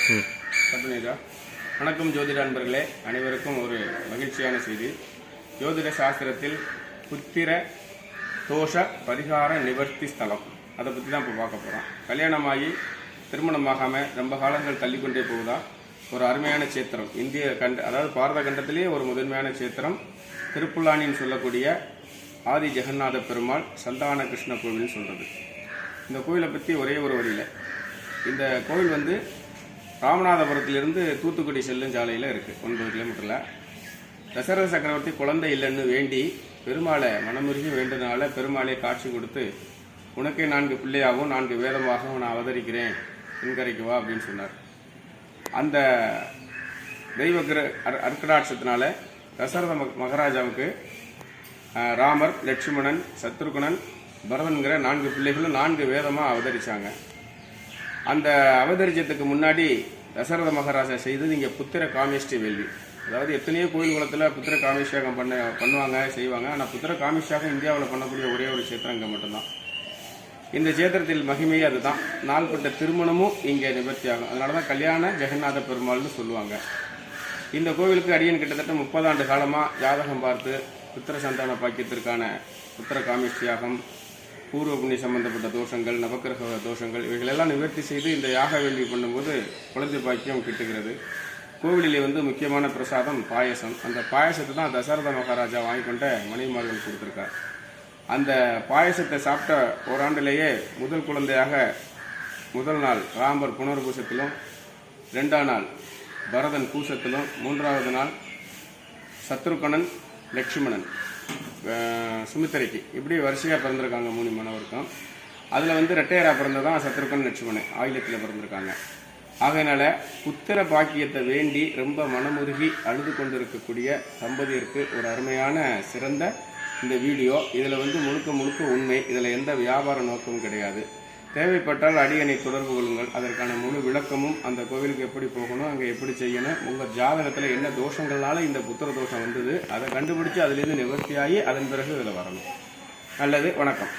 வணக்கம் ஜோதிட அன்பர்களே, அனைவருக்கும் ஒரு மகிழ்ச்சியான செய்தி. ஜோதிட சாஸ்திரத்தில் புத்திர தோஷ பரிகார நிவர்த்தி ஸ்தலம், அதை பற்றி தான் இப்போ பார்க்க போகிறோம். கல்யாணமாகி திருமணமாகாமல் ரொம்ப காலங்கள் தள்ளிக்கொண்டே போகுதா ஒரு அருமையான சேத்திரம், அதாவது பாரத கண்டத்திலேயே ஒரு முதன்மையான சேத்திரம் திருப்புல்லானின்னு சொல்லக்கூடிய ஆதி ஜெகநாத பெருமாள் சந்தான கிருஷ்ண கோவில்னு சொல்கிறது. இந்த கோவிலை பற்றி ஒரே ஒரு வழியில், இந்த கோவில் ராமநாதபுரத்திலிருந்து தூத்துக்குடி செல்லும் சாலையில் இருக்குது, 9 கிலோமீட்டரில். தசரத சக்கரவர்த்தி குழந்தை இல்லைன்னு வேண்டி பெருமாளை மனமுருகி வேண்டதுனால பெருமாளை காட்சி கொடுத்து, உனக்கே 4 பிள்ளையாகவும் 4 வேதமாகவும் நான் அவதரிக்கிறேன், தென்கரைக்கு வா அப்படின்னு சொன்னார். அந்த தெய்வ அர்க்கடாட்சத்தினால தசரத மகாராஜாவுக்கு ராமர், லட்சுமணன், சத்ருகுணன், பரதன்கிற 4 பிள்ளைகளும் 4 வேதமாக அவதரித்தாங்க. அந்த அவதரிச்சத்துக்கு முன்னாடி தசரத மகாராஜா செய்தது இங்கே புத்திர காமேஷ்டி வேள்வி. அதாவது எத்தனையோ கோயில் குளத்தில் புத்திர காமேஷ்யாகம் பண்ணுவாங்க, செய்வாங்க. ஆனால் புத்திர காமேஷ்யாகம் இந்தியாவில் பண்ணக்கூடிய ஒரே ஒரு சேத்திரம் இங்கே மட்டும்தான். இந்த சேத்திரத்தில் மகிமையே அதுதான். நாள்பட்ட திருமணமும் இங்கே நிவர்த்தி ஆகும். அதனால தான் கல்யாண ஜெகநாத பெருமாள்னு சொல்லுவாங்க. இந்த கோவிலுக்கு அடியன் கிட்டத்தட்ட 30 ஆண்டு காலமாக ஜாதகம் பார்த்து புத்திர சந்தான பாக்கியத்திற்கான புத்திர காமேஷ்டியாகம், பூர்வ புண்ணிய சம்பந்தப்பட்ட தோஷங்கள், நவக்கிரக தோஷங்கள் இவைகளெல்லாம் நிவர்த்தி செய்து இந்த யாக வேள்வி பண்ணும்போது குழந்தை பாக்கியம் கிட்டுகிறது. கோவிலிலே முக்கியமான பிரசாதம் பாயசம். அந்த பாயசத்தை தான் தசரத மகாராஜா வாங்கி கொண்ட மனைவிமார்கள் கொடுத்துருக்கார். அந்த பாயசத்தை சாப்பிட்ட ஓராண்டிலேயே முதல் குழந்தையாக முதல் நாள் ராமர் புனர்பூசத்திலும், 2ஆம் நாள் பரதன் பூசத்திலும், 3வது நாள் சத்ருகணன், லட்சுமணன், சுமித்திரைக்கு இப்படி வரிசையாக பிறந்திருக்காங்க 3 மனவருக்கும். அதில் ரெட்டையராக பிறந்ததான் சத்ருகன், லட்சுமணன் ஆயிலத்தில் பிறந்திருக்காங்க. ஆகையினால புத்திர பாக்கியத்தை வேண்டி ரொம்ப மனமுருகி அழுது கொண்டிருக்கக்கூடிய தம்பதியருக்கு ஒரு அருமையான சிறந்த இந்த வீடியோ. இதில் முழுக்க முழுக்க உண்மை, இதில் எந்த வியாபார நோக்கமும் கிடையாது. தேவைப்பட்டால் அடியனை தொடர்பு கொள்ளுங்கள். அதற்கான முழு விளக்கமும், அந்த கோவிலுக்கு எப்படி போகணும், அங்கே எப்படி செய்யணும், உங்கள் ஜாதகத்தில் என்ன தோஷங்கள்னால இந்த புத்திர தோஷம் வந்தது, அதை கண்டுபிடிச்சு அதிலிருந்து நிவர்த்தியாகி அதன் பிறகு இதில் வரணும். நல்லது, வணக்கம்.